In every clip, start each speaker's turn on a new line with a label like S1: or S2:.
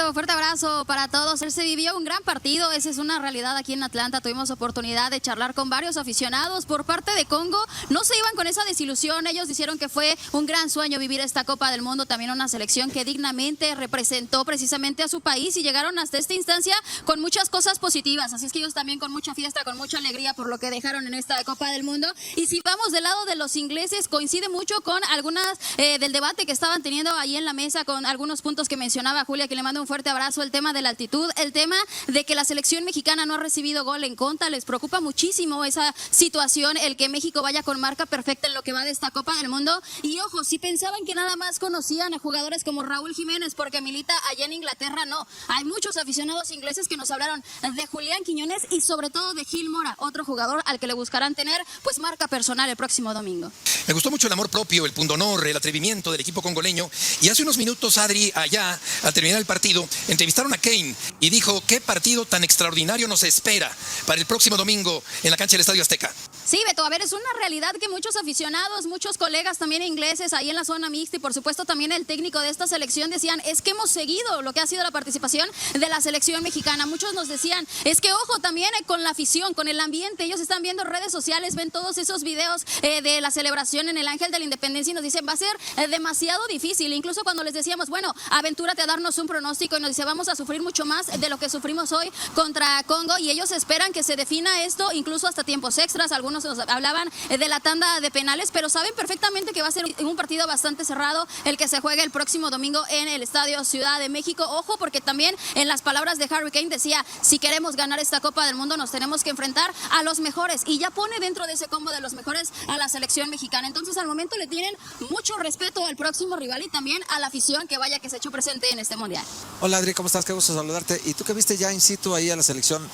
S1: Beto, fuerte abrazo para todos. Se vivió un gran partido, esa es una realidad aquí en Atlanta. Tuvimos oportunidad de charlar con varios aficionados por parte de Congo. No se iban con esa desilusión, ellos dijeron que fue un gran sueño vivir esta Copa del Mundo, también una selección que dignamente representó precisamente a su país y llegaron hasta esta instancia con muchas cosas positivas. Así es que ellos también con mucha fiesta, con mucha alegría por lo que dejaron en esta Copa del Mundo. Y si vamos del lado de los ingleses, coincide mucho con algunas del debate que estaban teniendo ahí en la mesa, con algunos puntos que mencionaba Julia, que le mando un fuerte abrazo. El tema de la altitud, el tema de que la selección mexicana no ha recibido gol en contra, les preocupa muchísimo esa situación, el que México vaya con marca perfecta en lo que va de esta Copa del Mundo. Y ojo, si pensaban que nada más conocían a jugadores como Raúl Jiménez porque milita allá en Inglaterra, no, hay muchos aficionados ingleses que nos hablaron de Julián Quiñones y sobre todo de Gil Mora, otro jugador al que le buscarán tener pues marca personal el próximo domingo.
S2: Me gustó mucho el amor propio, el pundonor, el atrevimiento del equipo congoleño. Y hace unos minutos, Adri, allá, al terminar el partido, entrevistaron a Kane y dijo: ¿qué partido tan extraordinario nos espera para el próximo domingo en la cancha del Estadio Azteca?
S1: Sí, Beto, a ver, es una realidad que muchos aficionados, muchos colegas también ingleses ahí en la zona mixta y por supuesto también el técnico de esta selección decían, es que hemos seguido lo que ha sido la participación de la selección mexicana. Muchos nos decían, es que ojo también con la afición, con el ambiente, ellos están viendo redes sociales, ven todos esos videos de la celebración en el Ángel de la Independencia y nos dicen, va a ser demasiado difícil. Incluso cuando les decíamos, bueno, aventúrate a darnos un pronóstico y nos dice, vamos a sufrir mucho más de lo que sufrimos hoy contra Congo y ellos esperan que se defina esto incluso hasta tiempos extras. Algunos nos hablaban de la tanda de penales, pero saben perfectamente que va a ser un partido bastante cerrado el que se juegue el próximo domingo en el Estadio Ciudad de México. Ojo, porque también en las palabras de Harry Kane decía, si queremos ganar esta Copa del Mundo nos tenemos que enfrentar a los mejores y ya pone dentro de ese combo de los mejores a la selección mexicana. Entonces al momento le tienen mucho respeto al próximo rival y también a la afición que vaya que se echó presente en este mundial.
S3: Hola Adri, ¿cómo estás? Qué gusto saludarte. ¿Y tú que viste ya in situ ahí a la selección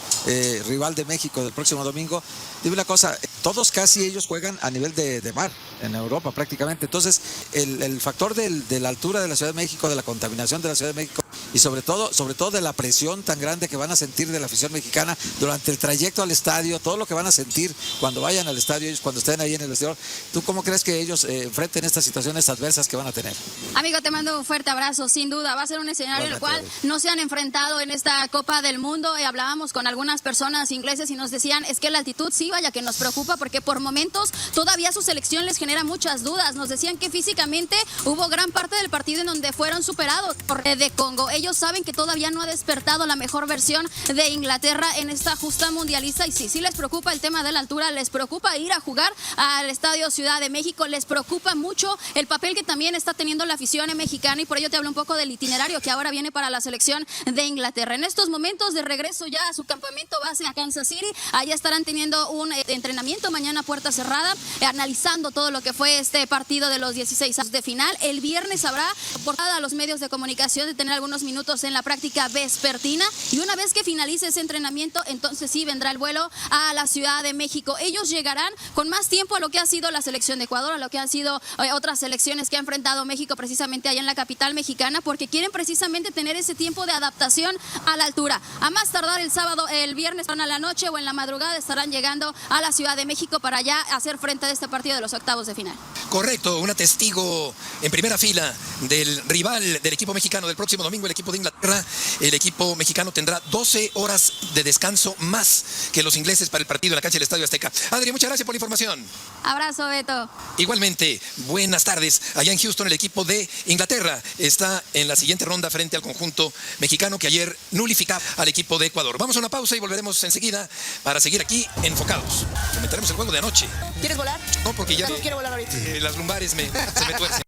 S3: rival de México del próximo domingo? Dime una cosa, todos casi ellos juegan a nivel de mar, en Europa prácticamente. Entonces, el factor de la altura de la Ciudad de México, de la contaminación de la Ciudad de México y sobre todo de la presión tan grande que van a sentir de la afición mexicana durante el trayecto al estadio, todo lo que van a sentir cuando vayan al estadio, ellos cuando estén ahí en el vestidor. ¿Tú cómo crees que ellos enfrenten estas situaciones adversas que van a tener?
S1: Amigo, te mando un fuerte abrazo. Sin duda, va a ser un escenario en el cual no se han enfrentado en esta Copa del Mundo. Hablábamos con algunas personas ingleses y nos decían, es que la altitud sí, vaya que nos preocupa porque por momentos todavía su selección les genera muchas dudas. Nos decían que físicamente hubo gran parte del partido en donde fueron superados por de Congo. Ellos saben que todavía no ha despertado la mejor versión de Inglaterra en esta justa mundialista y sí les preocupa el tema de la altura, les preocupa ir a jugar al Estadio Ciudad de México, les preocupa mucho el papel que también está teniendo la afición mexicana y por ello te hablo un poco del itinerario que ahora viene para la selección de Inglaterra. En estos momentos de regreso ya a su campamento base a Kansas City, allá estarán teniendo un entrenamiento mañana a puerta cerrada, analizando todo lo que fue este partido de los 16 de final. El viernes habrá oportunidad a los medios de comunicación de tener algunos minutos en la práctica vespertina y una vez que finalice ese entrenamiento, entonces sí vendrá el vuelo a la Ciudad de México. Ellos llegarán con más tiempo a lo que ha sido la selección de Ecuador, a lo que han sido otras selecciones que ha enfrentado México precisamente allá en la capital mexicana, porque quieren precisamente tener ese tiempo de adaptación a la altura. A más tardar el sábado, el viernes a la noche o en la madrugada estarán llegando a la Ciudad de México para ya hacer frente a este partido de los octavos de final.
S2: Correcto, una testigo en primera fila del rival del equipo mexicano del próximo domingo, el equipo de Inglaterra. El equipo mexicano tendrá 12 horas de descanso más que los ingleses para el partido en la cancha del Estadio Azteca. Adri, muchas gracias por la información.
S1: Abrazo, Beto.
S2: Igualmente, buenas tardes. Allá en Houston, el equipo de Inglaterra está en la siguiente ronda frente al conjunto mexicano que ayer nulificaba al equipo de Ecuador. Vamos a una pausa y volveremos enseguida para seguir aquí enfocados. Comentaremos el juego de anoche.
S4: ¿Quieres volar?
S2: No, porque ya
S4: No quiero volar ahorita.
S2: Las lumbares se me tuercen.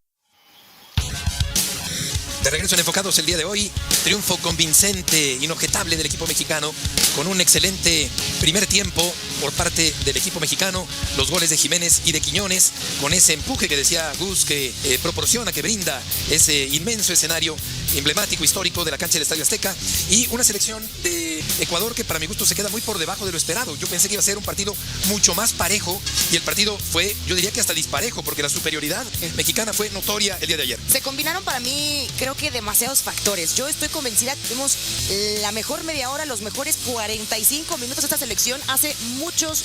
S2: De regreso en Enfocados el día de hoy, triunfo convincente, inobjetable del equipo mexicano, con un excelente primer tiempo por parte del equipo mexicano, los goles de Jiménez y de Quiñones, con ese empuje que decía Gus, que proporciona, que brinda ese inmenso escenario emblemático, histórico de la cancha del Estadio Azteca, y una selección de Ecuador que para mi gusto se queda muy por debajo de lo esperado. Yo pensé que iba a ser un partido mucho más parejo, y el partido fue, yo diría que hasta disparejo, porque la superioridad mexicana fue notoria el día de ayer.
S4: Se combinaron para mí, creo que demasiados factores. Yo estoy convencida que tuvimos la mejor media hora, los mejores 45 minutos de esta selección hace muchos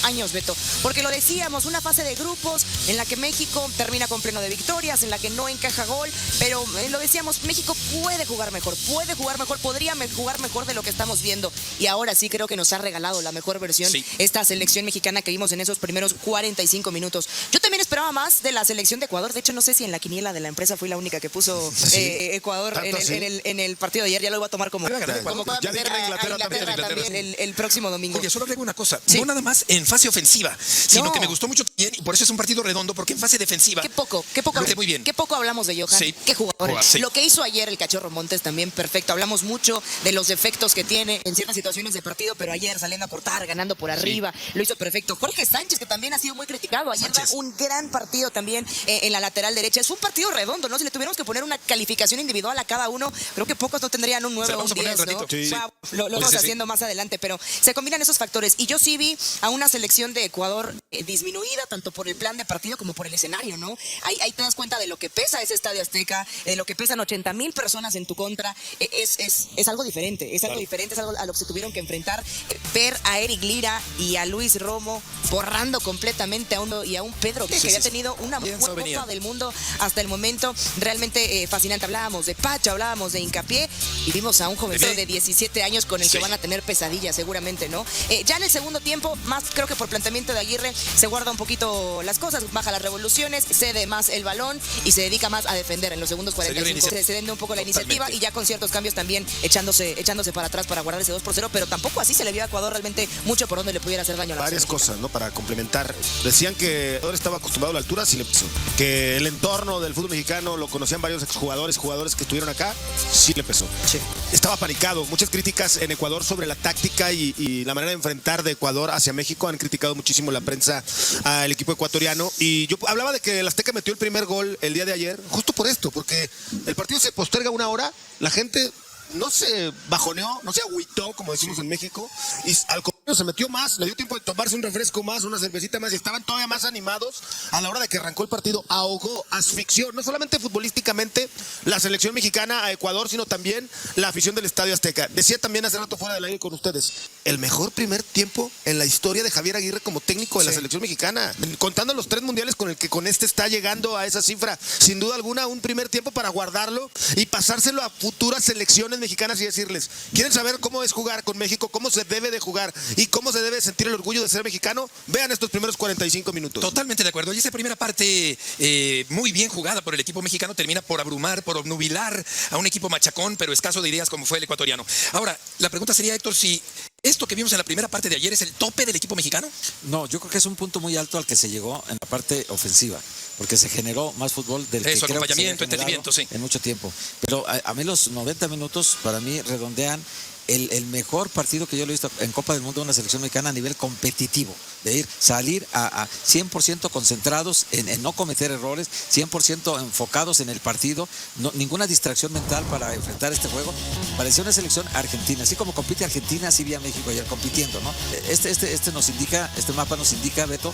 S4: años, Beto. Porque lo decíamos, una fase de grupos en la que México termina con pleno de victorias, en la que no encaja gol, pero lo decíamos, México México puede jugar mejor, podría jugar mejor de lo que estamos viendo. Y ahora sí creo que nos ha regalado la mejor versión esta selección mexicana que vimos en esos primeros 45 minutos. Yo también esperaba más de la selección de Ecuador. De hecho, no sé si en la quiniela de la empresa fui la única que puso Ecuador en el partido de ayer. Ya lo voy a tomar como
S5: ya
S4: meter a Inglaterra también el próximo domingo.
S2: Oye, solo agrego una cosa, no nada más en fase ofensiva, sino que me gustó mucho también, y por eso es un partido redondo, porque en fase defensiva...
S4: Qué poco
S2: muy bien.
S4: Qué poco hablamos de Johan, qué jugador. Lo que hizo ayer el Cachorro Montes también perfecto. Hablamos mucho de los defectos que tiene en ciertas situaciones de partido, pero ayer saliendo a cortar, ganando por arriba, lo hizo perfecto. Jorge Sánchez, que también ha sido muy criticado, ayer da un gran partido también en la lateral derecha. Es un partido redondo, ¿no? Si le tuviéramos que poner una calificación individual a cada uno, creo que pocos no tendrían un 9 o un 10, ¿no? Lo vamos haciendo más adelante, pero se combinan esos factores. Y yo sí vi a una selección de Ecuador disminuida, tanto por el plan de partido como por el escenario, ¿no? Ahí te das cuenta de lo que pesa ese Estadio Azteca, de lo que pesan 80,000 personas en tu contra. Es algo diferente, es algo a lo que se tuvieron que enfrentar. Ver a Eric Lira y a Luis Romo borrando completamente a un Pedro que había tenido una buena Copa del Mundo hasta el momento, realmente fascinante. Hablábamos de Pacho, hablábamos de Hincapié y vimos a un jovencito de 17 años con el que van a tener pesadillas seguramente, ¿no? Ya en el segundo tiempo, más creo que por planteamiento de Aguirre, se guarda un poquito las cosas, baja las revoluciones, cede más el balón y se dedica más a defender en los segundos 45. Se cede un poco la iniciativa y ya con ciertos cambios también echándose para atrás para guardar ese 2-0, pero tampoco así se le vio a Ecuador realmente mucho por donde le pudiera hacer daño a la
S5: varias cosas, ¿no? Para complementar. Decían que Ecuador estaba acostumbrado a la altura, sí le pesó. Que el entorno del fútbol mexicano lo conocían varios exjugadores, jugadores que estuvieron acá, sí le pesó. Sí. Estaba panicado. Muchas críticas en Ecuador sobre la táctica y la manera de enfrentar de Ecuador hacia México. Han criticado muchísimo la prensa al equipo ecuatoriano. Y yo hablaba de que el Azteca metió el primer gol el día de ayer, justo por esto, porque el partido se posterga una hora, la gente no se bajoneó, no se agüitó, como decimos en México, y al contrario se metió más, le dio tiempo de tomarse un refresco más, una cervecita más, y estaban todavía más animados a la hora de que arrancó el partido. Ahogó, asfixió, no solamente futbolísticamente la selección mexicana a Ecuador, sino también la afición del Estadio Azteca. Decía también hace rato fuera del aire con ustedes, el mejor primer tiempo en la historia de Javier Aguirre como técnico de la selección mexicana, contando los 3 mundiales con el que con este está llegando a esa cifra. Sin duda alguna, un primer tiempo para guardarlo y pasárselo a futuras selecciones mexicanas y decirles, ¿quieren saber cómo es jugar con México? ¿Cómo se debe de jugar? ¿Y cómo se debe sentir el orgullo de ser mexicano? Vean estos primeros 45 minutos.
S2: Totalmente de acuerdo. Y esa primera parte muy bien jugada por el equipo mexicano termina por abrumar, por obnubilar a un equipo machacón, pero escaso de ideas como fue el ecuatoriano. Ahora, la pregunta sería, Héctor, si ¿esto que vimos en la primera parte de ayer es el tope del equipo mexicano?
S3: No, yo creo que es un punto muy alto al que se llegó en la parte ofensiva, porque se generó más fútbol del que creo que se
S2: entendimiento,
S3: en mucho tiempo. Pero a mí los 90 minutos, para mí, redondean el mejor partido que yo lo he visto en Copa del Mundo de una selección mexicana a nivel competitivo, de salir a 100% concentrados en no cometer errores, 100% enfocados en el partido, ninguna distracción mental para enfrentar este juego. Parecía una selección argentina, así como compite Argentina, así vi a México ayer compitiendo, ¿no? Este mapa nos indica, Beto,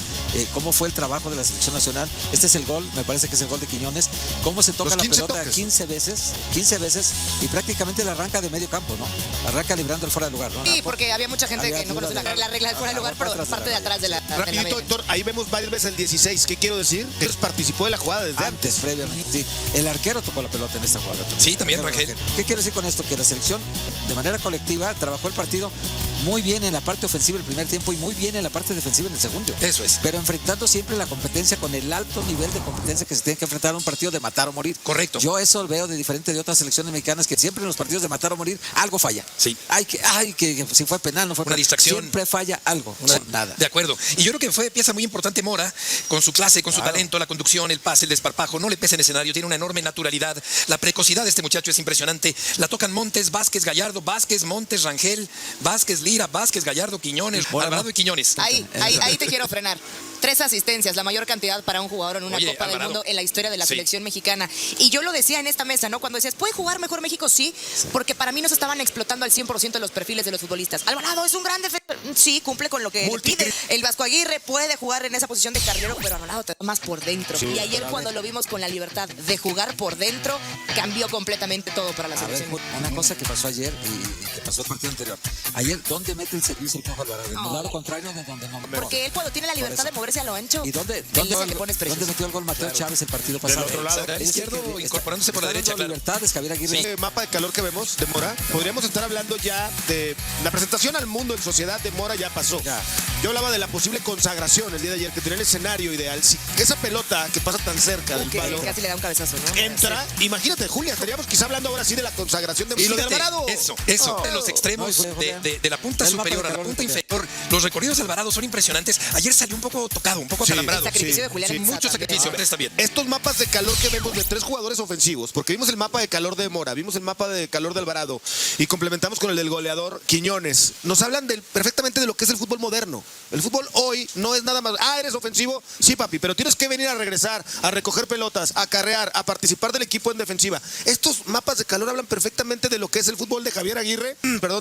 S3: cómo fue el trabajo de la selección nacional. Este es el gol, me parece que es el gol de Quiñones, cómo se toca la pelota 15 veces y prácticamente la arranca de medio campo, ¿no? Arranca librando el fuera de lugar, ¿no?
S4: Sí, porque había mucha gente que no conoce la regla del fuera de lugar, pero parte de atrás de la
S5: Rapidito, Héctor, ahí vemos varias veces el 16. ¿Qué quiero decir? Que participó de la jugada desde antes.
S3: Previamente. Sí. El arquero tocó la pelota en esta jugada.
S2: Sí, también Rangel.
S3: ¿Qué quiero decir con esto? Que la selección, de manera colectiva, trabajó el partido muy bien en la parte ofensiva el primer tiempo y muy bien en la parte defensiva en el segundo.
S2: Eso es.
S3: Pero enfrentando siempre la competencia con el alto nivel de competencia que se tiene que enfrentar a un partido de matar o morir.
S2: Correcto.
S3: Yo eso veo de diferente de otras selecciones mexicanas, que siempre en los partidos de matar o morir algo falla.
S2: Sí.
S3: Que si fue penal, no fue
S2: una distracción.
S3: Siempre falla algo. Nada.
S2: De acuerdo. Y yo creo que fue pieza muy importante Mora, con su clase, con su talento, la conducción, el pase, el desparpajo. No le pesa en escenario, tiene una enorme naturalidad. La precocidad de este muchacho es impresionante. La tocan Montes, Vázquez, Gallardo, Vázquez, Montes, Rangel, Vázquez, Lira, Vázquez, Gallardo, Quiñones, Alvarado y Quiñones.
S4: Ahí te quiero frenar. 3 asistencias, la mayor cantidad para un jugador en una Copa del Mundo en la historia de la selección mexicana. Y yo lo decía en esta mesa, ¿no? Cuando decías, ¿puede jugar mejor México? Sí, porque para mí no se estaban explotando al 100% de los perfiles de los futbolistas. Alvarado es un gran defensor. Sí, cumple con lo que pide. El Vasco Aguirre puede jugar en esa posición de carrilero, pero Alvarado te da más por dentro. Sí, y ayer cuando lo vimos con la libertad de jugar por dentro, cambió completamente todo para la selección.
S3: Una cosa que pasó ayer y que pasó el partido anterior. Ayer, ¿dónde mete el servicio el Piojo Alvarado? En el lado contrario de donde no.
S4: Porque él cuando tiene la libertad de moverse a lo ancho,
S3: ¿Y dónde metió el gol Mateo Chávez el partido pasado?
S5: Del otro lado.
S2: Lateral izquierdo, incorporándose por la derecha, claro.
S3: Libertades, Javier Aguirre.
S5: Este mapa de calor que vemos de Mora, podríamos estar hablando ya de la presentación al mundo en sociedad de Mora ya pasó.
S3: Ya.
S5: Yo hablaba de la posible consagración el día de ayer, que tenía el escenario ideal. Si esa pelota que pasa tan cerca del
S4: que
S5: palo
S4: casi le da un cabezazo, ¿no?
S5: entra, imagínate, Julia, estaríamos quizá hablando ahora sí de la consagración de
S2: Y lo de
S5: Alvarado.
S2: Eso,
S5: Oh.
S2: de los extremos,
S3: No,
S2: de la punta
S3: el
S2: superior
S3: mapa
S2: a
S3: de
S2: la
S3: calor
S2: punta
S3: que
S2: inferior. Los recorridos de Alvarado son impresionantes. Ayer salió un poco tocado, un poco acalambrado.
S4: El sacrificio de Julián
S5: sí.
S4: Exa
S2: Mucho
S4: también.
S2: sacrificio, pero está bien.
S5: Estos mapas de calor que vemos de 3 jugadores ofensivos, porque vimos el mapa de calor de Mora, vimos el mapa de calor de Alvarado y complementamos con el del goleador Quiñones, nos hablan perfectamente de lo que es el fútbol moderno. El fútbol hoy no es nada más, eres ofensivo, sí papi, pero tienes que venir a regresar, a recoger pelotas, a carrear, a participar del equipo en defensiva. Estos mapas de calor hablan perfectamente de lo que es el fútbol de Javier Aguirre,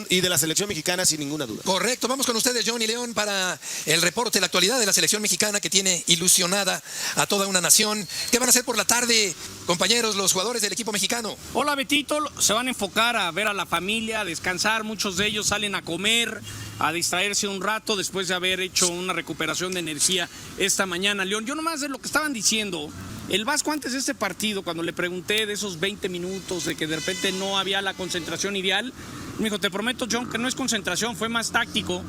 S5: y de la selección mexicana sin ninguna duda.
S2: Correcto, vamos con ustedes, John y León, para el reporte, la actualidad de la selección mexicana que tiene ilusionada a toda una nación. ¿Qué van a hacer por la tarde, compañeros, los jugadores del equipo mexicano?
S6: Hola Betito, se van a enfocar a ver a la familia, a descansar, muchos de ellos salen a comer, a distraerse un rato después de haber hecho una recuperación de energía esta mañana. León, yo nomás de lo que estaban diciendo, el Vasco antes de este partido, cuando le pregunté de esos 20 minutos, de que de repente no había la concentración ideal, me dijo, te prometo John que no es concentración, fue más táctico.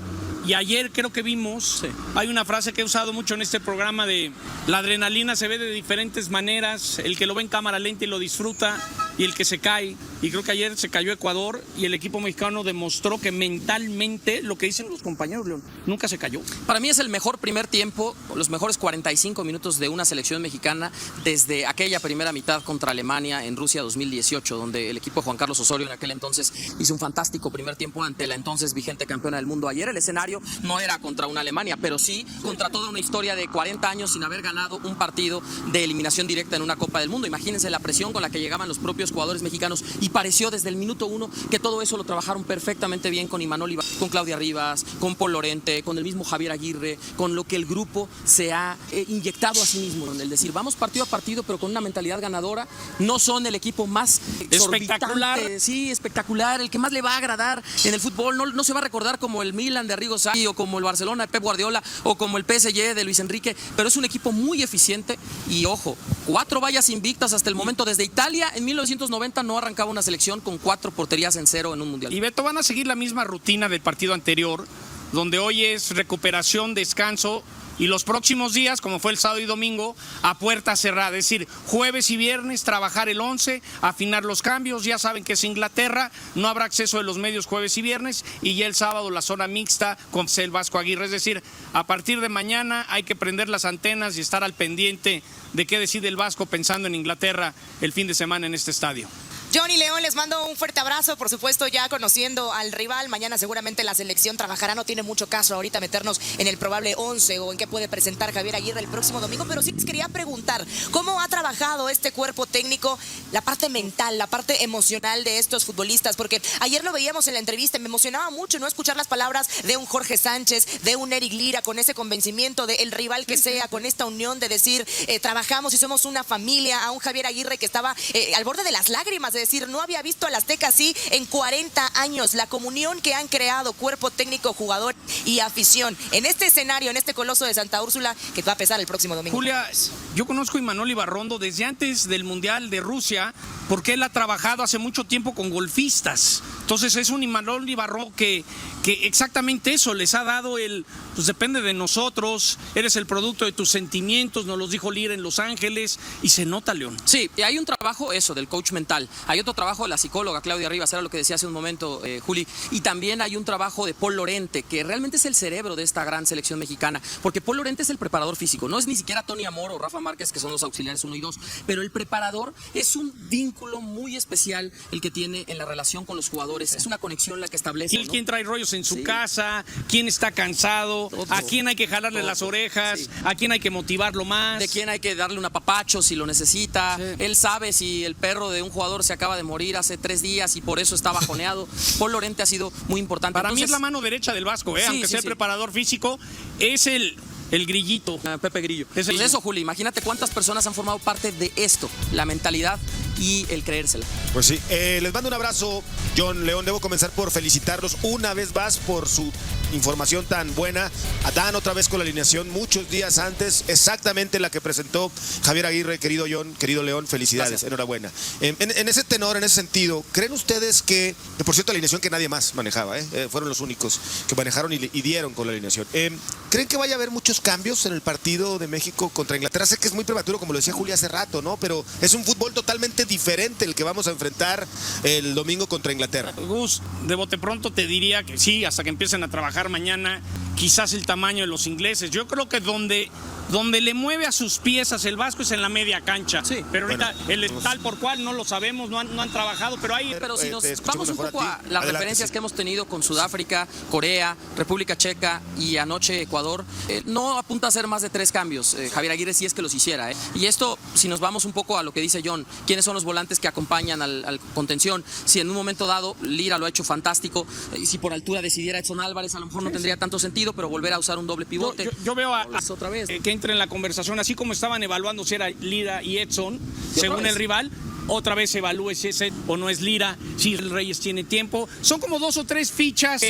S6: Y ayer creo que vimos, hay una frase que he usado mucho en este programa de la adrenalina se ve de diferentes maneras, el que lo ve en cámara lenta y lo disfruta y el que se cae. Y creo que ayer se cayó Ecuador y el equipo mexicano demostró que mentalmente, lo que dicen los compañeros, León, nunca se cayó.
S7: Para mí es el mejor primer tiempo, los mejores 45 minutos de una selección mexicana desde aquella primera mitad contra Alemania en Rusia 2018, donde el equipo de Juan Carlos Osorio en aquel entonces hizo un fantástico primer tiempo ante la entonces vigente campeona del mundo. Ayer el escenario no era contra una Alemania, pero sí contra toda una historia de 40 años sin haber ganado un partido de eliminación directa en una Copa del Mundo. Imagínense la presión con la que llegaban los propios jugadores mexicanos y pareció desde el minuto 1 que todo eso lo trabajaron perfectamente bien con Imanol Ibarra, con Claudia Rivas, con Paul Lorente, con el mismo Javier Aguirre, con lo que el grupo se ha inyectado a sí mismo, en el decir, vamos partido a partido pero con una mentalidad ganadora. No son el equipo más
S6: espectacular,
S7: sí, espectacular, el que más le va a agradar en el fútbol. No se va a recordar como el Milan de Arrigo Sacchi o como el Barcelona de Pep Guardiola o como el PSG de Luis Enrique, pero es un equipo muy eficiente y ojo, 4 vallas invictas hasta el momento. Desde Italia en 1990 no arrancaba una selección con 4 porterías en 0 en un mundial.
S6: Y Beto, van a seguir la misma rutina del partido anterior, donde hoy es recuperación, descanso, y los próximos días, como fue el sábado y domingo, a puerta cerrada. Es decir, jueves y viernes trabajar el 11, afinar los cambios. Ya saben que es Inglaterra, no habrá acceso de los medios jueves y viernes, y ya el sábado la zona mixta con el Vasco Aguirre. Es decir, a partir de mañana hay que prender las antenas y estar al pendiente de qué decide el Vasco pensando en Inglaterra el fin de semana en este estadio.
S4: Johnny León, les mando un fuerte abrazo, por supuesto ya conociendo al rival, mañana seguramente la selección trabajará, no tiene mucho caso ahorita meternos en el probable 11 o en qué puede presentar Javier Aguirre el próximo domingo, pero sí les quería preguntar, ¿cómo ha trabajado este cuerpo técnico, la parte mental, la parte emocional de estos futbolistas? Porque ayer lo veíamos en la entrevista, me emocionaba mucho no escuchar las palabras de un Jorge Sánchez, de un Eric Lira, con ese convencimiento de el rival que sea, con esta unión de decir, trabajamos y somos una familia, a un Javier Aguirre que estaba al borde de las lágrimas, de decir, no había visto al Azteca así en 40 años. La comunión que han creado cuerpo técnico, jugador y afición en este escenario, en este coloso de Santa Úrsula, que va a pesar el próximo domingo.
S6: Julia, yo conozco a Imanol Ibarrondo desde antes del Mundial de Rusia, porque él ha trabajado hace mucho tiempo con golfistas. Entonces es un Imanol Ibarrondo que exactamente eso les ha dado pues depende de nosotros, eres el producto de tus sentimientos, nos los dijo Lira en Los Ángeles, y se nota, León.
S7: Sí, y hay un trabajo eso del coach mental, hay otro trabajo de la psicóloga Claudia Rivas, era lo que decía hace un momento Juli, y también hay un trabajo de Paul Lorente, que realmente es el cerebro de esta gran selección mexicana, porque Paul Lorente es el preparador físico, no es ni siquiera Tony Amor o Rafa Márquez, que son los auxiliares 1 y 2, pero el preparador es un vínculo muy especial el que tiene en la relación con los jugadores, es una conexión la que establece, ¿no?
S6: ¿Quién trae rollos en su casa? ¿Quién está cansado? ¿A quién hay que jalarle las orejas? ¿A quién hay que motivarlo más?
S7: ¿De quién hay que darle un apapacho si lo necesita? Él sabe si el perro de un jugador se acaba de morir hace 3 días y por eso está bajoneado. Paul Lorente ha sido muy importante.
S6: Para mí es la mano derecha del Vasco, aunque sea el preparador físico, es el grillito.
S7: Pepe Grillo. Pues eso, Juli, imagínate cuántas personas han formado parte de esto, la mentalidad y el creérsela.
S5: Pues sí, les mando un abrazo, John, León. Debo comenzar por felicitarlos una vez más por su información tan buena. Dan otra vez con la alineación muchos días antes, exactamente la que presentó Javier Aguirre. Querido John, querido León, felicidades. Gracias. Enhorabuena. En ese tenor, en ese sentido, ¿creen ustedes que, por cierto, la alineación que nadie más manejaba, fueron los únicos que manejaron y dieron con la alineación? ¿Creen que vaya a haber muchos cambios en el partido de México contra Inglaterra? Sé que es muy prematuro, como lo decía Julia hace rato, ¿no? Pero es un fútbol totalmente diferente el que vamos a enfrentar el domingo contra Inglaterra.
S6: Gus, de bote pronto te diría que sí, hasta que empiecen a trabajar mañana, quizás el tamaño de los ingleses. Yo creo que donde le mueve a sus piezas el Vasco es en la media cancha. Sí. Pero ahorita el tal por cual no lo sabemos, no han trabajado, pero ahí...
S7: Pero si nos vamos un poco a las referencias que hemos tenido con Sudáfrica, Corea, República Checa y anoche Ecuador, no apunta a hacer más de 3 cambios. Javier Aguirre sí es que los hiciera. Y esto, si nos vamos un poco a lo que dice John, ¿quiénes son los volantes que acompañan al contención? Si en un momento dado Lira lo ha hecho fantástico, y si por altura decidiera Edson Álvarez, a lo mejor no tendría tanto sentido, pero volver a usar un doble pivote.
S6: Yo veo
S7: otra vez.
S6: Que entre en la conversación, así como estaban evaluando si era Lira y Edson, según el rival. Otra vez evalúe si es o no es Lira, si el Reyes tiene tiempo. Son como 2 o 3 fichas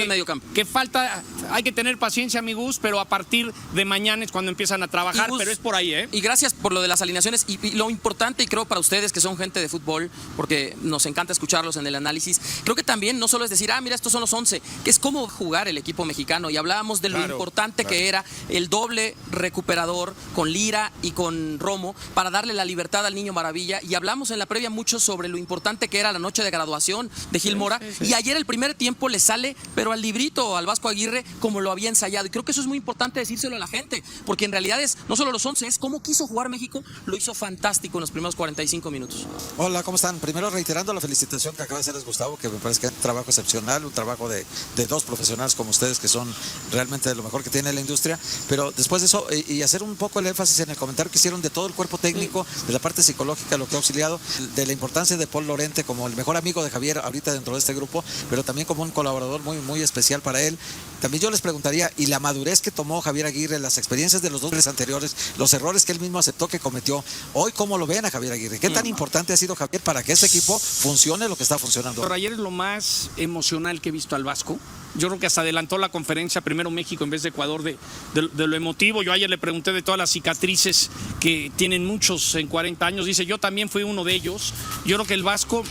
S6: que falta. Hay que tener paciencia, mi Gus, pero a partir de mañana es cuando empiezan a trabajar, Gus, pero es por ahí, ¿eh?
S7: Y gracias por lo de las alineaciones y lo importante, y creo para ustedes que son gente de fútbol, porque nos encanta escucharlos en el análisis, creo que también no solo es decir, mira, estos son los 11, que es cómo jugar el equipo mexicano, y hablábamos de lo importante que era el doble recuperador con Lira y con Romo para darle la libertad al Niño Maravilla, y hablamos en la previa mucho sobre lo importante que era la noche de graduación de Gil Mora, y ayer el primer tiempo le sale, pero al librito, al Vasco Aguirre, como lo había ensayado, y creo que eso es muy importante decírselo a la gente, porque en realidad es no solo los 11, es cómo quiso jugar México, lo hizo fantástico en los primeros 45 minutos.
S3: Hola, ¿cómo están? Primero reiterando la felicitación que acaba de hacerles Gustavo, que me parece que es un trabajo excepcional, un trabajo de 2 profesionales como ustedes, que son realmente de lo mejor que tiene la industria, pero después de eso, y hacer un poco el énfasis en el comentario que hicieron de todo el cuerpo técnico, de la parte psicológica, lo que ha auxiliado, de la importancia de Paul Lorente como el mejor amigo de Javier ahorita dentro de este grupo, pero también como un colaborador muy, muy especial para él. También yo les preguntaría, y la madurez que tomó Javier Aguirre, las experiencias de los 2 meses anteriores, los errores que él mismo aceptó que cometió, hoy ¿cómo lo ven a Javier Aguirre? ¿Qué tan importante ha sido Javier para que este equipo funcione lo que está funcionando?
S6: Pero ayer es lo más emocional que he visto al Vasco. Yo creo que hasta adelantó la conferencia, primero México en vez de Ecuador, de lo emotivo. Yo ayer le pregunté de todas las cicatrices que tienen muchos en 40 años. Dice, yo también fui uno de ellos. Yo creo que el Vasco,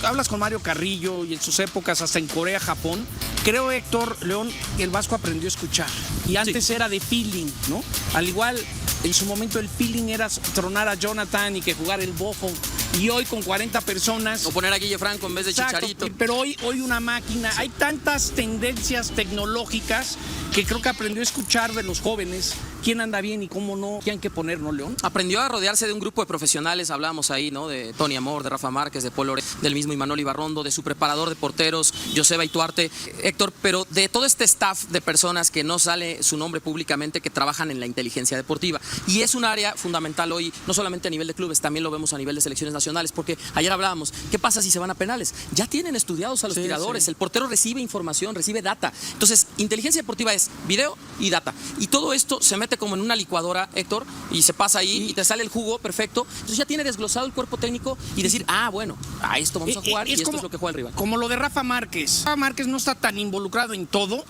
S6: hablas con Mario Carrillo y en sus épocas, hasta en Corea, Japón. Creo, Héctor León, que el Vasco aprendió a escuchar. Y antes era de feeling, ¿no? Al igual, en su momento el feeling era tronar a Jonathan y que jugar el bofo. Y hoy con 40 personas...
S7: O poner a Guille Franco en vez de Chicharito.
S6: Pero hoy una máquina. Hay tantas tendencias tecnológicas que creo que aprendió a escuchar de los jóvenes quién anda bien y cómo no, quién hay que poner, ¿no, León?
S7: Aprendió a rodearse de un grupo de profesionales, hablábamos ahí, ¿no? De Tony Amor, de Rafa Márquez, de Paul Lorente, del mismo Imanol Ibarrondo, de su preparador de porteros, Joseba Ituarte, Héctor, pero de todo este staff de personas que no sale su nombre públicamente, que trabajan en la inteligencia deportiva. Y es un área fundamental hoy, no solamente a nivel de clubes, también lo vemos a nivel de selecciones nacionales, porque ayer hablábamos, ¿qué pasa si se van a penales? Ya tienen estudiados a los tiradores, el portero recibe información, recibe data. Entonces, inteligencia deportiva es video y data. Y todo esto se mete como en una licuadora, Héctor, y se pasa ahí y te sale el jugo perfecto. Entonces ya tiene desglosado el cuerpo técnico y decir, bueno, a esto vamos a jugar y esto es lo que juega el rival.
S6: Como lo de Rafa Márquez. Rafa Márquez no está tan involucrado en todo,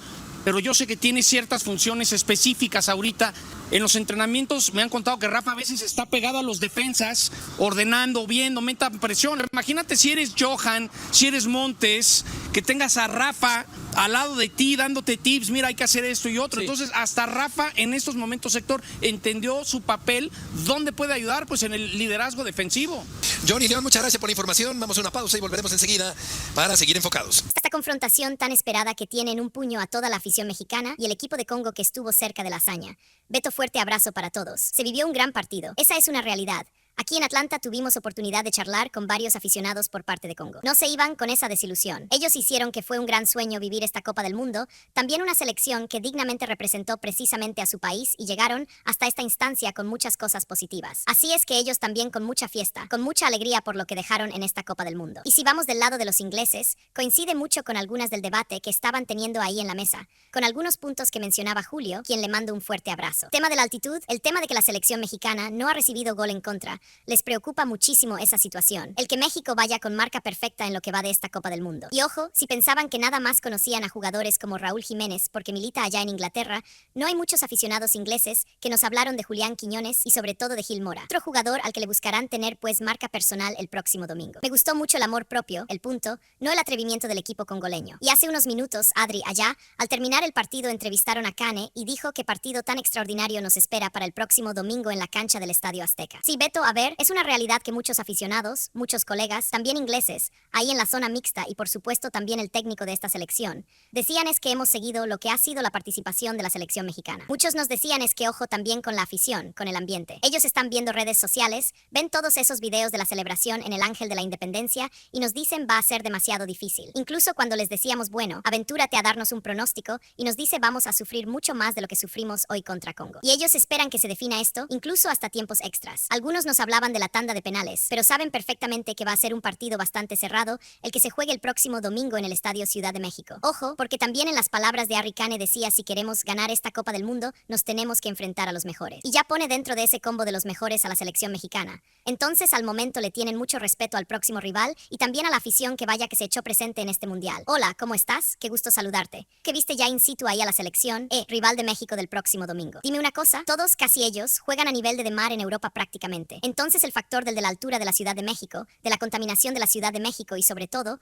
S6: pero yo sé que tiene ciertas funciones específicas ahorita. En los entrenamientos me han contado que Rafa a veces está pegado a los defensas, ordenando, viendo, meta presión. Imagínate si eres Johan, si eres Montes, que tengas a Rafa al lado de ti dándote tips, mira, hay que hacer esto y otro. Sí. Entonces, hasta Rafa en estos momentos, Héctor, entendió su papel, dónde puede ayudar, pues en el liderazgo defensivo.
S2: Johnny León, muchas gracias por la información. Vamos a una pausa y volveremos enseguida para seguir enfocados.
S8: Esta confrontación tan esperada que tiene en un puño a toda la afición mexicana y el equipo de Congo que estuvo cerca de la hazaña. Beto, fuerte abrazo para todos. Se vivió un gran partido. Esa es una realidad. Aquí en Atlanta tuvimos oportunidad de charlar con varios aficionados por parte de Congo. No se iban con esa desilusión. Ellos hicieron que fue un gran sueño vivir esta Copa del Mundo, también una selección que dignamente representó precisamente a su país y llegaron hasta esta instancia con muchas cosas positivas. Así es que ellos también con mucha fiesta, con mucha alegría por lo que dejaron en esta Copa del Mundo. Y si vamos del lado de los ingleses, coincide mucho con algunas del debate que estaban teniendo ahí en la mesa, con algunos puntos que mencionaba Julio, quien le mando un fuerte abrazo. Tema de la altitud, el tema de que la selección mexicana no ha recibido gol en contra, les preocupa muchísimo esa situación. El que México vaya con marca perfecta en lo que va de esta Copa del Mundo. Y ojo, si pensaban que nada más conocían a jugadores como Raúl Jiménez porque milita allá en Inglaterra, no hay muchos aficionados ingleses que nos hablaron de Julián Quiñones y sobre todo de Gil Mora, otro jugador al que le buscarán tener pues marca personal el próximo domingo. Me gustó mucho el amor propio, el punto, no el atrevimiento del equipo congoleño. Y hace unos minutos, Adri, allá, al terminar el partido entrevistaron a Kane y dijo que partido tan extraordinario nos espera para el próximo domingo en la cancha del Estadio Azteca. Sí, Beto, a ver, es una realidad que muchos aficionados, muchos colegas, también ingleses, ahí en la zona mixta y por supuesto también el técnico de esta selección, decían es que hemos seguido lo que ha sido la participación de la selección mexicana. Muchos nos decían es que ojo también con la afición, con el ambiente. Ellos están viendo redes sociales, ven todos esos videos de la celebración en el Ángel de la Independencia y nos dicen va a ser demasiado difícil. Incluso cuando les decíamos bueno, aventúrate a darnos un pronóstico y nos dice vamos a sufrir mucho más de lo que sufrimos hoy contra Congo. Y ellos esperan que se defina esto, incluso hasta tiempos extras. Algunos nos hablaban de la tanda de penales, pero saben perfectamente que va a ser un partido bastante cerrado, el que se juegue el próximo domingo en el Estadio Ciudad de México. Ojo, porque también en las palabras de Harry Kane decía si queremos ganar esta Copa del Mundo, nos tenemos que enfrentar a los mejores. Y ya pone dentro de ese combo de los mejores a la selección mexicana. Entonces al momento le tienen mucho respeto al próximo rival y también a la afición que vaya que se echó presente en este mundial. Hola, ¿cómo estás? Qué gusto saludarte. ¿Qué viste ya in situ ahí a la selección? Rival de México del próximo domingo. Dime una cosa, todos, casi ellos, juegan a nivel de mar en Europa prácticamente. Entonces el factor del de la altura de la Ciudad de México, de la contaminación de la Ciudad de México y sobre todo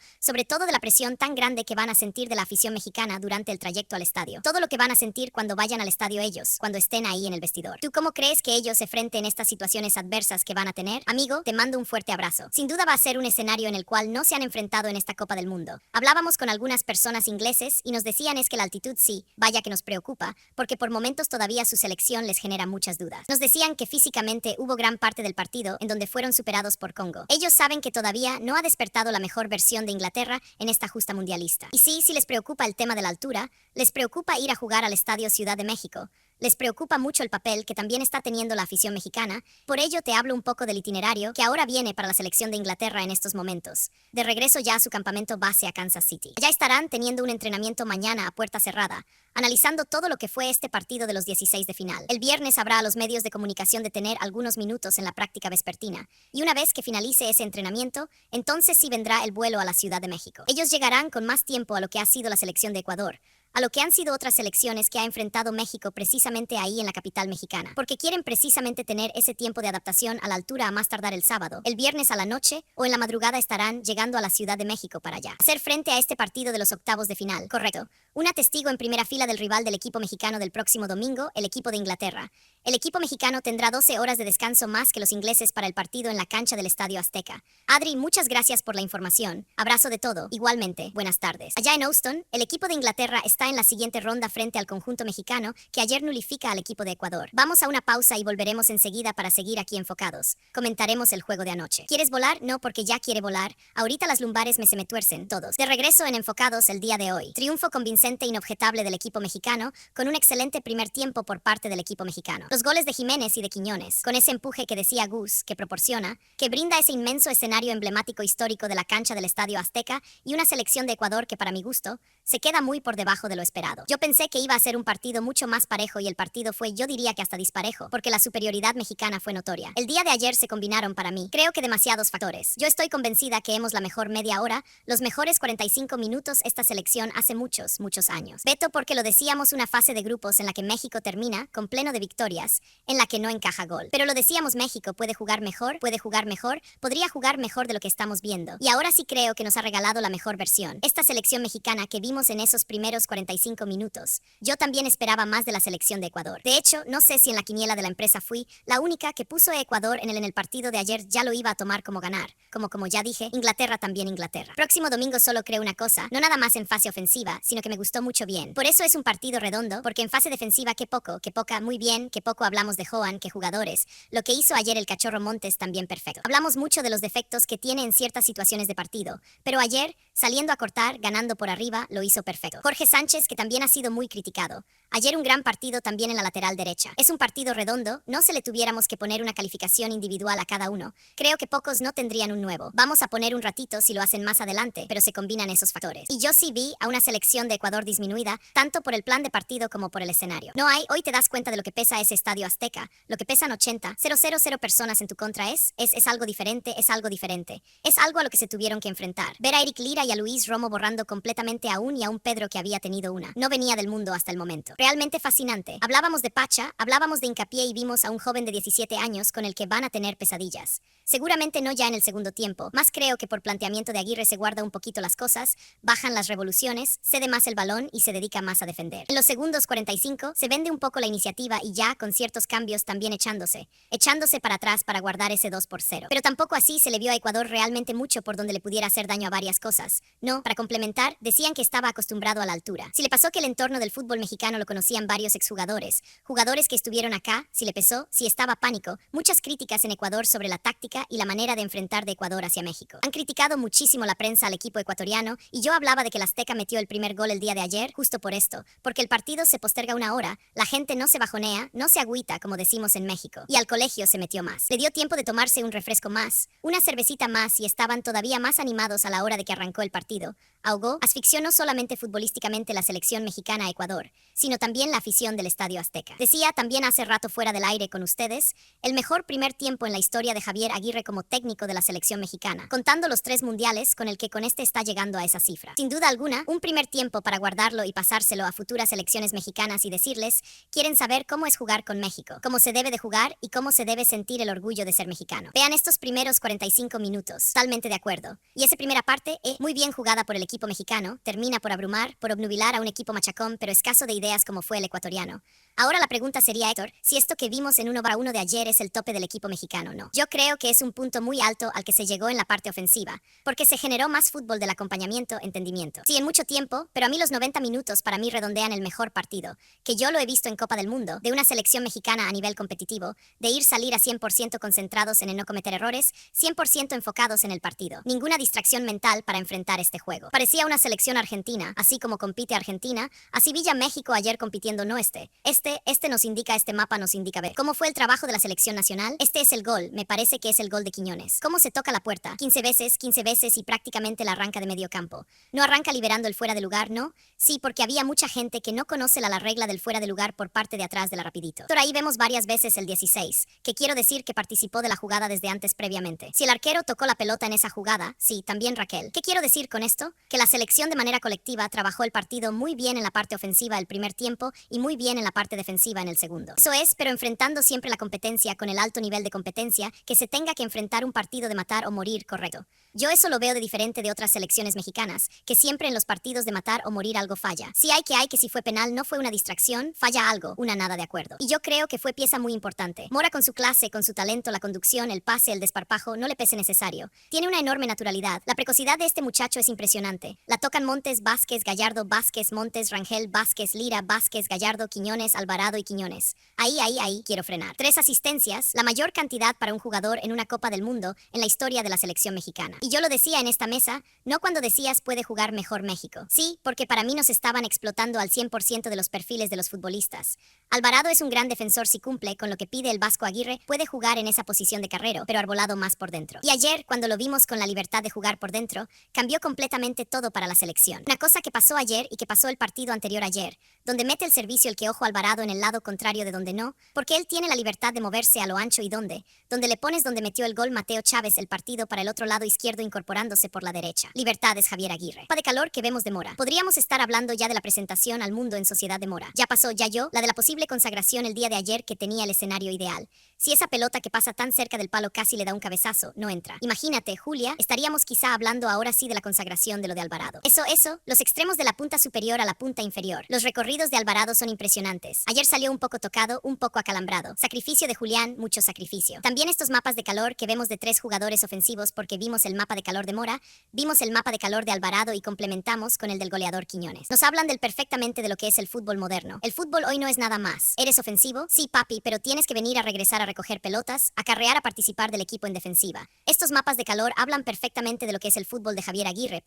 S8: de la presión tan grande que van a sentir de la afición mexicana durante el trayecto al estadio. Todo lo que van a sentir cuando vayan al estadio ellos, cuando estén ahí en el vestidor. ¿Tú cómo crees que ellos se enfrenten estas situaciones adversas que van a tener? Amigo, te mando un fuerte abrazo. Sin duda va a ser un escenario en el cual no se han enfrentado en esta Copa del Mundo. Hablábamos con algunas personas ingleses y nos decían es que la altitud sí, vaya que nos preocupa, porque por momentos todavía su selección les genera muchas dudas. Nos decían que físicamente hubo gran parte del partido en donde fueron superados por Congo. Ellos saben que todavía no ha despertado la mejor versión de Inglaterra en esta justa mundialista. Y sí, si les preocupa el tema de la altura, les preocupa ir a jugar al Estadio Ciudad de México. Les preocupa mucho el papel que también está teniendo la afición mexicana, por ello te hablo un poco del itinerario que ahora viene para la selección de Inglaterra en estos momentos. De regreso ya a su campamento base a Kansas City. Ya estarán teniendo un entrenamiento mañana a puerta cerrada, analizando todo lo que fue este partido de los 16 de final. El viernes habrá a los medios de comunicación de tener algunos minutos en la práctica vespertina, y una vez que finalice ese entrenamiento, entonces sí vendrá el vuelo a la Ciudad de México. Ellos llegarán con más tiempo a lo que ha sido la selección de Ecuador, a lo que han sido otras selecciones que ha enfrentado México precisamente ahí en la capital mexicana, porque quieren precisamente tener ese tiempo de adaptación a la altura a más tardar el sábado, el viernes a la noche o en la madrugada estarán llegando a la Ciudad de México para allá. Hacer frente a este partido de los octavos de final, correcto. Una testigo en primera fila del rival del equipo mexicano del próximo domingo, el equipo de Inglaterra. El equipo mexicano tendrá 12 horas de descanso más que los ingleses para el partido en la cancha del Estadio Azteca. Adri, muchas gracias por la información. Abrazo de todo. Igualmente, buenas tardes. Allá en Houston, el equipo de Inglaterra está en la siguiente ronda frente al conjunto mexicano que ayer nulifica al equipo de Ecuador. Vamos a una pausa y volveremos enseguida para seguir aquí enfocados. Comentaremos el juego de anoche. ¿Quieres volar? No, porque ya quiere volar. Ahorita las lumbares se me tuercen, todos. De regreso en Enfocados el día de hoy. Triunfo convincente e inobjetable del equipo mexicano con un excelente primer tiempo por parte del equipo mexicano. Los goles de Jiménez y de Quiñones, con ese empuje que decía Gus, que proporciona, que brinda ese inmenso escenario emblemático histórico de la cancha del Estadio Azteca y una selección de Ecuador que para mi gusto se queda muy por debajo de lo esperado. Yo pensé que iba a ser un partido mucho más parejo y el partido fue, yo diría que hasta disparejo, porque la superioridad mexicana fue notoria. El día de ayer se combinaron para mí, creo que demasiados factores. Yo estoy convencida que hemos la mejor media hora, los mejores 45 minutos esta selección hace muchos años. Beto, porque lo decíamos, una fase de grupos en la que México termina con pleno de victorias, en la que no encaja gol. Pero lo decíamos, México puede jugar mejor, podría jugar mejor de lo que estamos viendo. Y ahora sí creo que nos ha regalado la mejor versión. Esta selección mexicana que vimos en esos primeros 45 minutos. Yo también esperaba más de la selección de Ecuador. De hecho, no sé si en la quiniela de la empresa fui la única que puso a Ecuador en el partido de ayer, ya lo iba a tomar como ganar. Como ya dije, Inglaterra también Inglaterra. Próximo domingo solo creo una cosa, no nada más en fase ofensiva, sino que me gustó mucho bien. Por eso es un partido redondo, porque en fase defensiva que poca, muy bien, que poco hablamos de Johan, que jugadores. Lo que hizo ayer el Cachorro Montes también perfecto. Hablamos mucho de los defectos que tiene en ciertas situaciones de partido, pero ayer, saliendo a cortar, ganando por arriba, lo hizo perfecto. Jorge Sánchez, que también ha sido muy criticado. Ayer un gran partido también en la lateral derecha. Es un partido redondo, no se le tuviéramos que poner una calificación individual a cada uno. Creo que pocos no tendrían un nuevo. Vamos a poner un ratito si lo hacen más adelante, pero se combinan esos factores. Y yo sí vi a una selección de Ecuador disminuida, tanto por el plan de partido como por el escenario. No hay, hoy te das cuenta de lo que pesa ese Estadio Azteca, lo que pesan 80,000 personas en tu contra es algo diferente, es algo diferente. Es algo a lo que se tuvieron que enfrentar. Ver a Eric Lira y a Luis Romo borrando completamente a un Pedro que había tenido una. No venía del mundo hasta el momento. Realmente fascinante. Hablábamos de Pacha, hablábamos de hincapié y vimos a un joven de 17 años con el que van a tener pesadillas. Seguramente no ya en el segundo tiempo, más creo que por planteamiento de Aguirre se guarda un poquito las cosas, bajan las revoluciones, cede más el balón y se dedica más a defender. En los segundos 45 se vende un poco la iniciativa y ya con ciertos cambios también echándose para atrás para guardar ese 2-0. Pero tampoco así se le vio a Ecuador realmente mucho por donde le pudiera hacer daño a varias cosas. No, para complementar, decían que estaba acostumbrado a la altura. Si le pasó que el entorno del fútbol mexicano lo conocían varios exjugadores, jugadores que estuvieron acá, si le pesó, si estaba pánico, muchas críticas en Ecuador sobre la táctica y la manera de enfrentar de Ecuador hacia México. Han criticado muchísimo la prensa al equipo ecuatoriano y yo hablaba de que el Azteca metió el primer gol el día de ayer justo por esto, porque el partido se posterga una hora, la gente no se bajonea, no se agüita como decimos en México, y al colegio se metió más. Le dio tiempo de tomarse un refresco más, una cervecita más y estaban todavía más animados a la hora de que arrancó el partido. Ahogó, asfixió no solamente futbolísticamente la selección mexicana a Ecuador, sino también la afición del Estadio Azteca. Decía también hace rato fuera del aire con ustedes, el mejor primer tiempo en la historia de Javier Aguirre como técnico de la selección mexicana, contando los 3 mundiales con el que con este está llegando a esa cifra. Sin duda alguna, un primer tiempo para guardarlo y pasárselo a futuras selecciones mexicanas y decirles, quieren saber cómo es jugar con México, cómo se debe de jugar y cómo se debe sentir el orgullo de ser mexicano. Vean estos primeros 45 minutos, totalmente de acuerdo. Y esa primera parte, muy bien jugada por el equipo mexicano, termina por abrumar, por obnubilar a un equipo machacón, pero escaso de ideas como fue el ecuatoriano. Ahora la pregunta sería, Héctor, si esto que vimos en 1-1 de ayer es el tope del equipo mexicano o no. Yo creo que es un punto muy alto al que se llegó en la parte ofensiva, porque se generó más fútbol del acompañamiento, entendimiento. Sí, en mucho tiempo, pero a mí los 90 minutos para mí redondean el mejor partido, que yo lo he visto en Copa del Mundo, de una selección mexicana a nivel competitivo, de salir a 100% concentrados en el no cometer errores, 100% enfocados en el partido. Ninguna distracción mental para enfrentar este juego. Parecía una selección argentina, así como compite Argentina, así Villa México ayer compitiendo no Este nos indica, este mapa nos indica ver cómo fue el trabajo de la selección nacional. Este es el gol, me parece que es el gol de Quiñones. Cómo se toca la puerta, 15 veces y prácticamente la arranca de medio campo. No arranca liberando el fuera de lugar, ¿no? Sí, porque había mucha gente que no conoce la regla del fuera de lugar por parte de atrás de la rapidito. Por ahí vemos varias veces el 16, que quiero decir que participó de la jugada desde antes previamente. Si el arquero tocó la pelota en esa jugada, sí, también Raquel. ¿Qué quiero decir con esto? Que la selección de manera colectiva trabajó el partido muy bien en la parte ofensiva el primer tiempo y muy bien en la parte defensiva en el segundo. Eso es, pero enfrentando siempre la competencia con el alto nivel de competencia que se tenga que enfrentar un partido de matar o morir, correcto. Yo eso lo veo de diferente de otras selecciones mexicanas, que siempre en los partidos de matar o morir algo falla. Si hay que si fue penal no fue una distracción, falla algo, una nada de acuerdo. Y yo creo que fue pieza muy importante. Mora con su clase, con su talento, la conducción, el pase, el desparpajo, no le pese necesario. Tiene una enorme naturalidad. La precocidad de este muchacho es impresionante. La tocan Montes, Vázquez, Gallardo, Vázquez, Montes, Rangel, Vázquez, Lira, Vázquez, Gallardo, Quiñones, Alvarado y Quiñones. Ahí quiero frenar. 3 asistencias, la mayor cantidad para un jugador en una Copa del Mundo en la historia de la selección mexicana. Y yo lo decía en esta mesa, no cuando decías puede jugar mejor México. Sí, porque para mí nos estaban explotando al 100% de los perfiles de los futbolistas. Alvarado es un gran defensor si cumple con lo que pide el Vasco Aguirre, puede jugar en esa posición de carrero, pero Arbolado más por dentro. Y ayer, cuando lo vimos con la libertad de jugar por dentro, cambió completamente todo para la selección. Una cosa que pasó ayer y que pasó el partido anterior ayer, donde mete el servicio el que ojo Alvarado en el lado contrario de donde no, porque él tiene la libertad de moverse a lo ancho y donde le pones donde metió el gol Mateo Chávez el partido para el otro lado izquierdo incorporándose por la derecha. Libertad es Javier Aguirre. Pa de calor que vemos de Mora. Podríamos estar hablando ya de la presentación al mundo en sociedad de Mora. Ya pasó, ya yo, la de la posible consagración el día de ayer que tenía el escenario ideal. Si esa pelota que pasa tan cerca del palo casi le da un cabezazo, no entra. Imagínate, Julia, estaríamos quizá hablando ahora sí de la consagración de lo de Alvarado. Eso, los extremos de la punta superior a la punta inferior. Los recorridos de Alvarado son impresionantes. Ayer salió un poco tocado, un poco acalambrado. Sacrificio de Julián, mucho sacrificio. También estos mapas de calor que vemos de 3 jugadores ofensivos porque vimos el mapa de calor de Mora, vimos el mapa de calor de Alvarado y complementamos con el del goleador Quiñones. Nos hablan perfectamente de lo que es el fútbol moderno. El fútbol hoy no es nada más. ¿Eres ofensivo? Sí, papi, pero tienes que venir a regresar a recoger pelotas, a carrear a participar del equipo en defensiva. Estos mapas de calor hablan perfectamente de lo que es el fútbol de Javier Aguirre,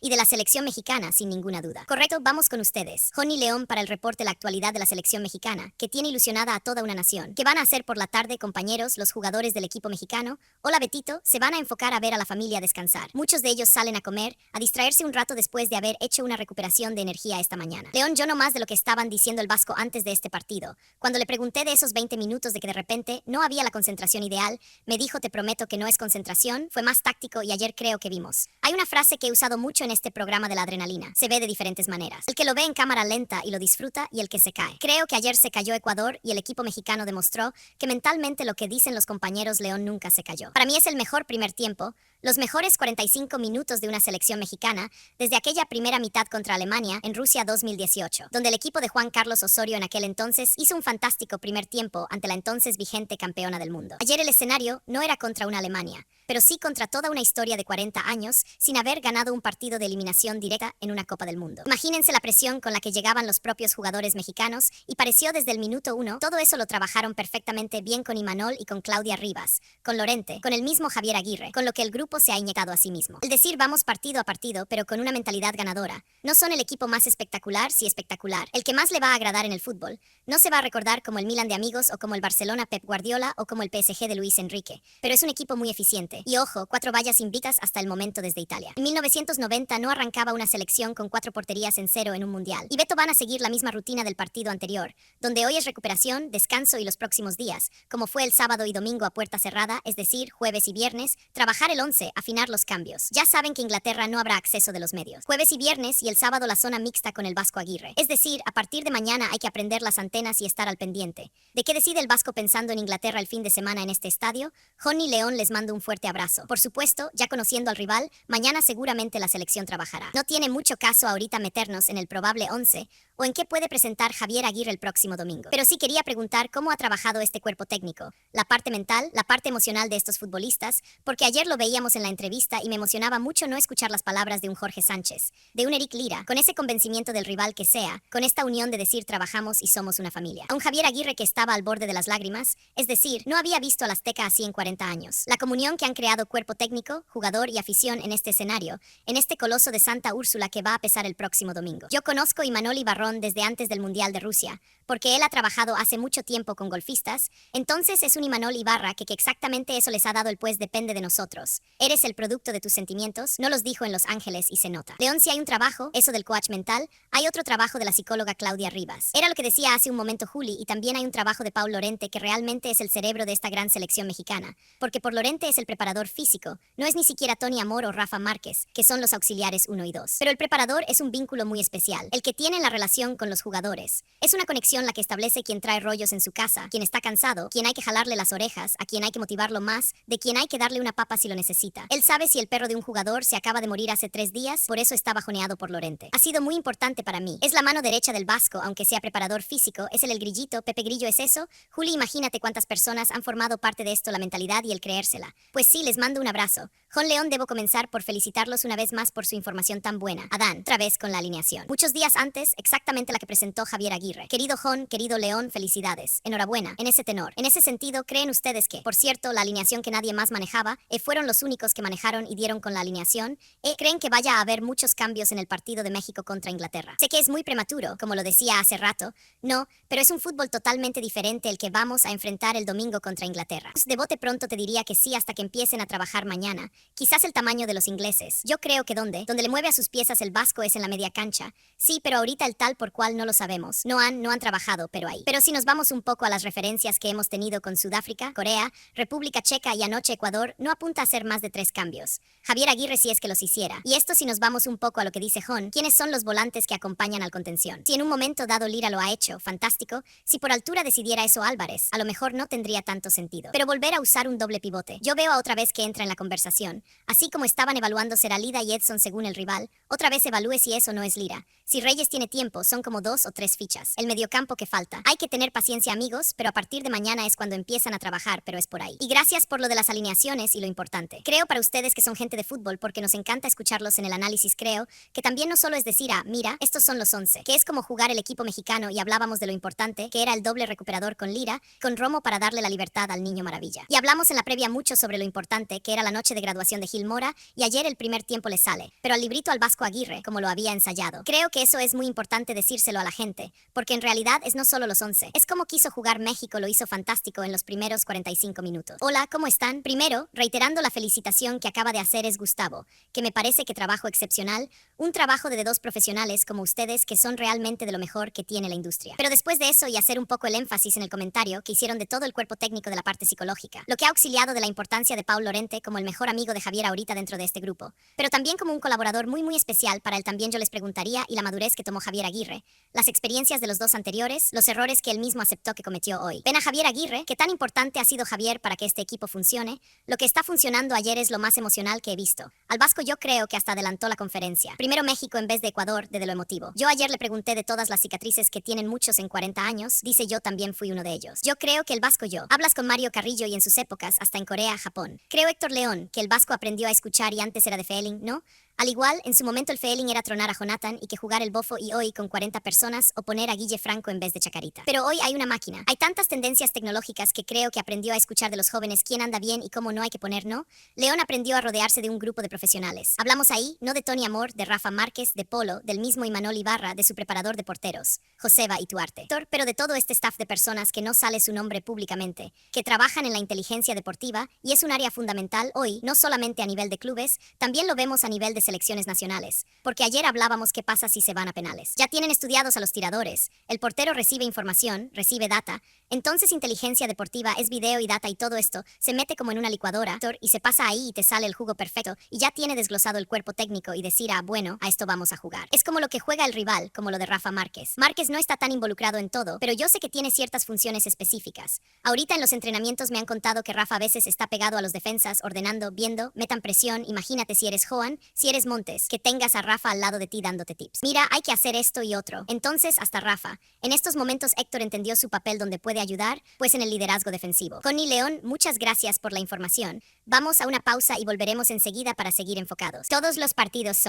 S8: y de la selección mexicana, sin ninguna duda. Correcto, vamos con ustedes. Joni León para el reporte La actualidad de la selección mexicana, que tiene ilusionada a toda una nación. ¿Qué van a hacer por la tarde, compañeros, los jugadores del equipo mexicano? Hola, Betito, se van a enfocar a ver a la familia descansar. Muchos de ellos salen a comer, a distraerse un rato después de haber hecho una recuperación de energía esta mañana. León, yo no más de lo que estaban diciendo el Vasco antes de este partido. Cuando le pregunté de esos 20 minutos de que de repente no había la concentración ideal, me dijo: te prometo que no es concentración, fue más táctico y ayer creo que vimos. Hay una frase que he usado mucho en este programa de la adrenalina. Se ve de diferentes maneras. El que lo ve en cámara lenta y lo disfruta y el que se cae. Creo que ayer se cayó Ecuador y el equipo mexicano demostró que mentalmente lo que dicen los compañeros León nunca se cayó. Para mí es el mejor primer tiempo, los mejores 45 minutos de una selección mexicana desde aquella primera mitad contra Alemania en Rusia 2018, donde el equipo de Juan Carlos Osorio en aquel entonces hizo un fantástico primer tiempo ante la entonces vigente campeona del mundo. Ayer el escenario no era contra una Alemania, pero sí contra toda una historia de 40 años sin haber ganado un partido de eliminación directa en una Copa del Mundo. Imagínense la presión con la que llegaban los propios jugadores mexicanos y pareció desde el minuto 1, todo eso lo trabajaron perfectamente bien con Imanol y con Claudia Rivas, con Lorente, con el mismo Javier Aguirre, con lo que el grupo se ha inyectado a sí mismo. El decir vamos partido a partido, pero con una mentalidad ganadora. No son el equipo más espectacular, sí espectacular, el que más le va a agradar en el fútbol. No se va a recordar como el Milan de amigos o como el Barcelona Pep Guardiola o como el PSG de Luis Enrique, pero es un equipo muy eficiente. Y ojo, 4 vallas invictas hasta el momento desde Italia. En 1990 no arrancaba una selección con 4 porterías en 0 en un mundial. Y Beto van a seguir la misma rutina del partido anterior, donde hoy es recuperación, descanso y los próximos días, como fue el sábado y domingo a puerta cerrada, es decir, jueves y viernes, trabajar el 11, afinar los cambios. Ya saben que Inglaterra no habrá acceso de los medios. Jueves y viernes y el sábado la zona mixta con el Vasco Aguirre. Es decir, a partir de mañana hay que aprender las antenas y estar al pendiente. ¿De qué decide el Vasco pensando en Inglaterra el fin de semana en este estadio? Johnny León les mando un fuerte abrazo. Por supuesto, ya conociendo al rival, mañana seguramente la selección trabajará. No tiene mucho caso ahorita meternos en el probable 11 o en qué puede presentar Javier Aguirre el próximo domingo. Pero sí quería preguntar cómo ha trabajado este cuerpo técnico, la parte mental, la parte emocional de estos futbolistas, porque ayer lo veíamos en la entrevista y me emocionaba mucho no escuchar las palabras de un Jorge Sánchez, de un Eric Lira, con ese convencimiento del rival que sea, con esta unión de decir trabajamos y somos una familia. A un Javier Aguirre que estaba al borde de las lágrimas, es decir, no había visto al Azteca así en 40 años. La comunión que han creado cuerpo técnico, jugador y afición en este escenario, en este coloso de Santa Úrsula que va a pesar el próximo domingo. Yo conozco a Imanol Ibarrón desde antes del Mundial de Rusia, porque él ha trabajado hace mucho tiempo con golfistas, entonces es un Imanol Ibarra que exactamente eso les ha dado el pues depende de nosotros. Eres el producto de tus sentimientos, no los dijo en Los Ángeles y se nota. León, si hay un trabajo, eso del coach mental, hay otro trabajo de la psicóloga Claudia Rivas. Era lo que decía hace un momento Juli, y también hay un trabajo de Paul Lorente que realmente es el cerebro de esta gran selección mexicana, porque por Lorente es el preparador físico, no es ni siquiera Tony Amor o Rafa Márquez, que son los auxiliares 1 y 2. Pero el preparador es un vínculo muy especial, el que tiene la relación con los jugadores. Es una conexión la que establece quien trae rollos en su casa, quien está cansado, quien hay que jalarle las orejas, a quien hay que motivarlo más, de quien hay que darle una papa si lo necesita. Él sabe si el perro de un jugador se acaba de morir hace 3 días, por eso está bajoneado por Lorente. Ha sido muy importante para mí. Es la mano derecha del Vasco, aunque sea preparador físico, es el grillito, Pepe Grillo es eso. Juli, imagínate cuántas personas han formado parte de esto, la mentalidad y el creérsela. Pues sí, les mando un abrazo. Jon León, debo comenzar por felicitarlos una vez más por su información tan buena. Adán, otra vez con la alineación. Muchos días antes, exactamente la que presentó Javier Aguirre. Querido Jon, querido León, felicidades. Enhorabuena. En ese tenor. En ese sentido, ¿creen ustedes que, por cierto, la alineación que nadie más manejaba, fueron los únicos que manejaron y dieron con la alineación? ¿Creen que vaya a haber muchos cambios en el partido de México contra Inglaterra? Sé que es muy prematuro, como lo decía hace rato. No, pero es un fútbol totalmente diferente el que vamos a enfrentar el domingo contra Inglaterra. De bote pronto te diría que sí hasta que empiecen a trabajar mañana. Quizás el tamaño de los ingleses. Yo creo que donde le mueve a sus piezas el Vasco es en la media cancha. Sí, pero ahorita el tal por cual no lo sabemos. No han trabajado, pero ahí. Pero si nos vamos un poco a las referencias que hemos tenido con Sudáfrica, Corea, República Checa y anoche Ecuador, no apunta a hacer más de 3 cambios. Javier Aguirre si es que los hiciera. Y esto si nos vamos un poco a lo que dice Jon, ¿quiénes son los volantes que acompañan al contención? Si en un momento dado Lira lo ha hecho, fantástico. Si por altura decidiera eso Álvarez, a lo mejor no tendría tanto sentido. Pero volver a usar un doble pivote. Yo veo a otra vez que entra en la conversación. Así como estaban evaluando Seralida y Edson según el rival, otra vez evalúe si eso no es Lira. Si Reyes tiene tiempo, son como 2 o 3 fichas. El mediocampo que falta. Hay que tener paciencia, amigos, pero a partir de mañana es cuando empiezan a trabajar, pero es por ahí. Y gracias por lo de las alineaciones y lo importante. Creo para ustedes que son gente de fútbol porque nos encanta escucharlos en el análisis, creo que también no solo es decir, mira, estos son los 11, que es como jugar el equipo mexicano y hablábamos de lo importante, que era el doble recuperador con Lira, con Romo para darle la libertad al niño maravilla. Y hablamos en la previa mucho sobre lo importante, que era la noche de graduación de Gil Mora, y ayer el primer tiempo le sale. Pero al librito al Vasco Vasco Aguirre, como lo había ensayado. Creo que eso es muy importante decírselo a la gente, porque en realidad es no solo los 11. Es como quiso jugar México, lo hizo fantástico en los primeros 45 minutos. Hola, ¿cómo están? Primero, reiterando la felicitación que acaba de hacer es Gustavo, que me parece que trabajo excepcional, un trabajo de dos profesionales como ustedes que son realmente de lo mejor que tiene la industria. Pero después de eso y hacer un poco el énfasis en el comentario que hicieron de todo el cuerpo técnico de la parte psicológica, lo que ha auxiliado de la importancia de Paul Lorente como el mejor amigo de Javier ahorita dentro de este grupo, pero también como un colaborador muy especial para él también yo les preguntaría y la madurez que tomó Javier Aguirre, las experiencias de los dos anteriores, los errores que él mismo aceptó que cometió hoy. Ven a Javier Aguirre, que tan importante ha sido Javier para que este equipo funcione, lo que está funcionando ayer es lo más emocional que he visto. Al Vasco yo creo que hasta adelantó la conferencia. Primero México en vez de Ecuador, de lo emotivo. Yo ayer le pregunté de todas las cicatrices que tienen muchos en 40 años, dice yo también fui uno de ellos. Yo creo que el Vasco yo. Hablas con Mario Carrillo y en sus épocas, hasta en Corea, Japón. Creo Héctor León, que el Vasco aprendió a escuchar y antes era de feeling, ¿no? Al igual, en su momento el feeling era tronar a Jonathan y que jugar el bofo y hoy con 40 personas o poner a Guille Franco en vez de Chacarita. Pero hoy hay una máquina. Hay tantas tendencias tecnológicas que creo que aprendió a escuchar de los jóvenes quién anda bien y cómo no hay que poner no. León aprendió a rodearse de un grupo de profesionales. Hablamos ahí, no de Tony Amor, de Rafa Márquez, de Polo, del mismo Imanol Ibarra, de su preparador de porteros, Joseba Ituarte. Pero de todo este staff de personas que no sale su nombre públicamente, que trabajan en la inteligencia deportiva y es un área fundamental hoy, no solamente a nivel de clubes, también lo vemos a nivel de selecciones nacionales, porque ayer hablábamos qué pasa si se van a penales. Ya tienen estudiados a los tiradores, el portero recibe información, recibe data, entonces inteligencia deportiva es video y data y todo esto se mete como en una licuadora y se pasa ahí y te sale el jugo perfecto y ya tiene desglosado el cuerpo técnico y decir, bueno, a esto vamos a jugar. Es como lo que juega el rival, como lo de Rafa Márquez. Márquez no está tan involucrado en todo, pero yo sé que tiene ciertas funciones específicas. Ahorita en los entrenamientos me han contado que Rafa a veces está pegado a los defensas, ordenando, viendo, metan presión, imagínate si eres Joan, si eres Montes, que tengas a Rafa al lado de ti dándote tips. Mira, hay que hacer esto y otro. Entonces, hasta Rafa. En estos momentos Héctor entendió su papel donde puede ayudar, pues en el liderazgo defensivo. Connie León, muchas gracias por la información. Vamos a una pausa y volveremos enseguida para seguir enfocados. Todos los partidos son